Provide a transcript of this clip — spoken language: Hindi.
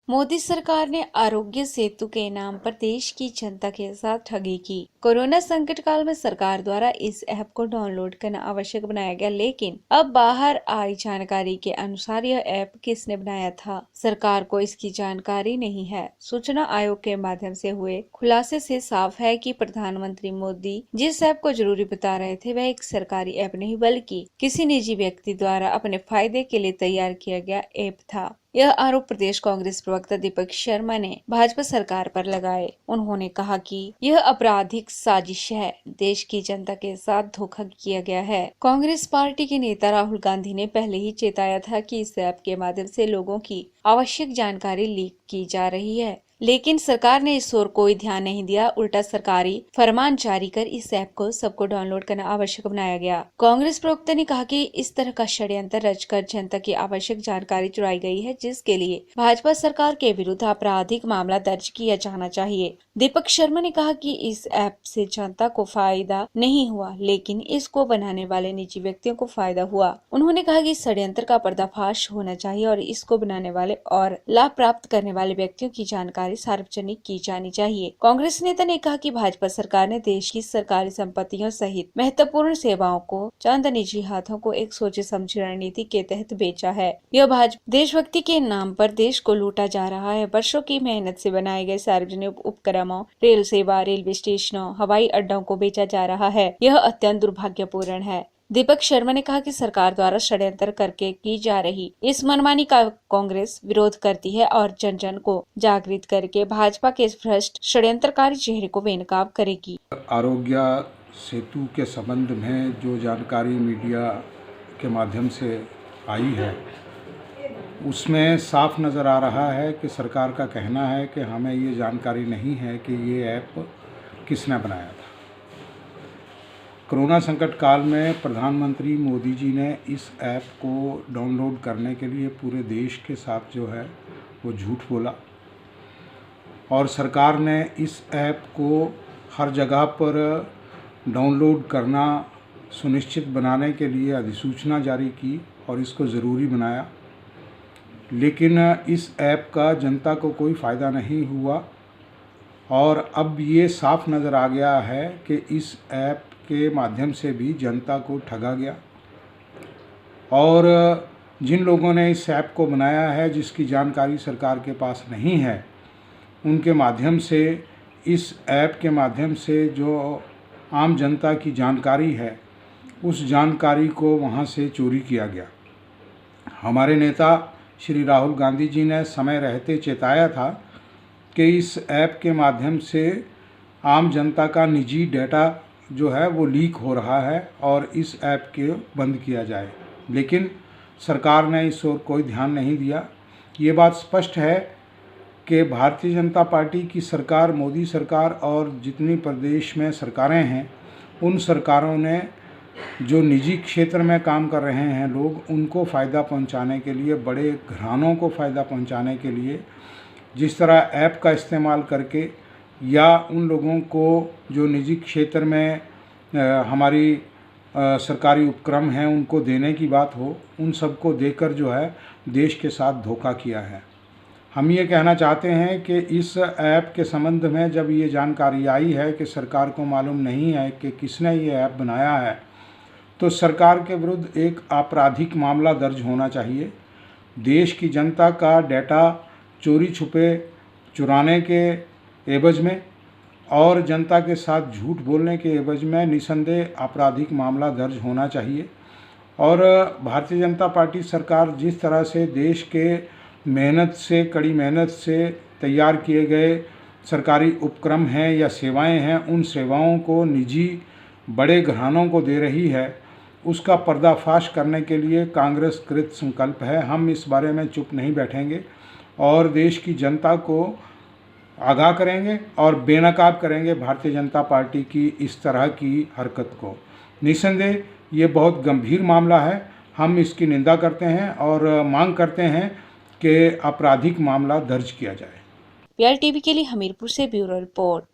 मोदी सरकार ने आरोग्य सेतु के नाम पर देश की जनता के साथ ठगी की। कोरोना संकट काल में सरकार द्वारा इस ऐप को डाउनलोड करना आवश्यक बनाया गया, लेकिन अब बाहर आई जानकारी के अनुसार यह ऐप किसने बनाया था, सरकार को इसकी जानकारी नहीं है। सूचना आयोग के माध्यम से हुए खुलासे से साफ है कि प्रधानमंत्री मोदी जिस ऐप को जरूरी बता रहे थे वह एक सरकारी ऐप नहीं बल्कि किसी निजी व्यक्ति द्वारा अपने फायदे के लिए तैयार किया गया ऐप था। यह आरोप प्रदेश कांग्रेस प्रवक्ता दीपक शर्मा ने भाजपा सरकार पर लगाए। उन्होंने कहा कि यह आपराधिक साजिश है, देश की जनता के साथ धोखा किया गया है। कांग्रेस पार्टी के नेता राहुल गांधी ने पहले ही चेताया था कि इस ऐप के माध्यम से लोगों की आवश्यक जानकारी लीक की जा रही है, लेकिन सरकार ने इस ओर कोई ध्यान नहीं दिया। उल्टा सरकारी फरमान जारी कर इस ऐप को सबको डाउनलोड करना आवश्यक बनाया गया। कांग्रेस प्रवक्ता ने कहा कि इस तरह का षड्यंत्र रचकर जनता की आवश्यक जानकारी चुराई गई है, जिसके लिए भाजपा सरकार के विरुद्ध आपराधिक मामला दर्ज किया जाना चाहिए। दीपक शर्मा ने कहा कि इस ऐप से जनता को फायदा नहीं हुआ, लेकिन इसको बनाने वाले निजी व्यक्तियों को फायदा हुआ। उन्होंने कहा कि षड्यंत्र का पर्दाफाश होना चाहिए और इसको बनाने वाले और लाभ प्राप्त करने वाले व्यक्तियों की जानकारी सार्वजनिक की जानी चाहिए। कांग्रेस नेता ने कहा कि भाजपा सरकार ने देश की सरकारी संपत्तियों सहित महत्वपूर्ण सेवाओं को चंद निजी हाथों को एक सोचे समझी रणनीति के तहत बेचा है। यह भाजपा देशभक्ति के नाम पर देश को लूटा जा रहा है। वर्षों की मेहनत से बनाए गए सार्वजनिक उपक्रमों, रेल सेवा, रेलवे स्टेशनों, हवाई अड्डों को बेचा जा रहा है। यह अत्यंत दुर्भाग्यपूर्ण है। दीपक शर्मा ने कहा कि सरकार द्वारा षड्यंत्र करके की जा रही इस मनमानी का कांग्रेस विरोध करती है और जन जन को जागृत करके भाजपा के भ्रष्ट षड्यंत्रकारी चेहरे को बेनकाब करेगी। आरोग्य सेतु के संबंध में जो जानकारी मीडिया के माध्यम से आई है, उसमें साफ नज़र आ रहा है कि सरकार का कहना है कि हमें ये जानकारी नहीं है कि ये ऐप किसने बनाया था। कोरोना संकट काल में प्रधानमंत्री मोदी जी ने इस ऐप को डाउनलोड करने के लिए पूरे देश के साथ जो है वो झूठ बोला और सरकार ने इस ऐप को हर जगह पर डाउनलोड करना सुनिश्चित बनाने के लिए अधिसूचना जारी की और इसको ज़रूरी बनाया, लेकिन इस ऐप का जनता को कोई फ़ायदा नहीं हुआ और अब ये साफ नज़र आ गया है कि इस ऐप के माध्यम से भी जनता को ठगा गया और जिन लोगों ने इस ऐप को बनाया है, जिसकी जानकारी सरकार के पास नहीं है, उनके माध्यम से इस ऐप के माध्यम से जो आम जनता की जानकारी है, उस जानकारी को वहां से चोरी किया गया। हमारे नेता श्री राहुल गांधी जी ने समय रहते चेताया था कि इस ऐप के माध्यम से आम जनता का निजी डेटा जो है वो लीक हो रहा है और इस ऐप के बंद किया जाए, लेकिन सरकार ने इस ओर कोई ध्यान नहीं दिया। ये बात स्पष्ट है कि भारतीय जनता पार्टी की सरकार, मोदी सरकार और जितनी प्रदेश में सरकारें हैं, उन सरकारों ने जो निजी क्षेत्र में काम कर रहे हैं लोग, उनको फ़ायदा पहुंचाने के लिए, बड़े घरानों को फ़ायदा पहुंचाने के लिए जिस तरह ऐप का इस्तेमाल करके या उन लोगों को जो निजी क्षेत्र में हमारी सरकारी उपक्रम हैं उनको देने की बात हो, उन सबको देकर जो है देश के साथ धोखा किया है। हम ये कहना चाहते हैं कि इस ऐप के संबंध में जब ये जानकारी आई है कि सरकार को मालूम नहीं है कि किसने ये ऐप बनाया है, तो सरकार के विरुद्ध एक आपराधिक मामला दर्ज होना चाहिए। देश की जनता का डेटा चोरी छुपे चुराने के एवज में और जनता के साथ झूठ बोलने के एवज में निसंदेह आपराधिक मामला दर्ज होना चाहिए। और भारतीय जनता पार्टी सरकार जिस तरह से देश के मेहनत से, कड़ी मेहनत से तैयार किए गए सरकारी उपक्रम हैं या सेवाएं हैं, उन सेवाओं को निजी बड़े घरानों को दे रही है, उसका पर्दाफाश करने के लिए कांग्रेस कृत संकल्प है। हम इस बारे में चुप नहीं बैठेंगे और देश की जनता को आगाह करेंगे और बेनकाब करेंगे भारतीय जनता पार्टी की इस तरह की हरकत को। निस्संदेह ये बहुत गंभीर मामला है। हम इसकी निंदा करते हैं और मांग करते हैं कि आपराधिक मामला दर्ज किया जाए। PL TV के लिए हमीरपुर से ब्यूरो रिपोर्ट।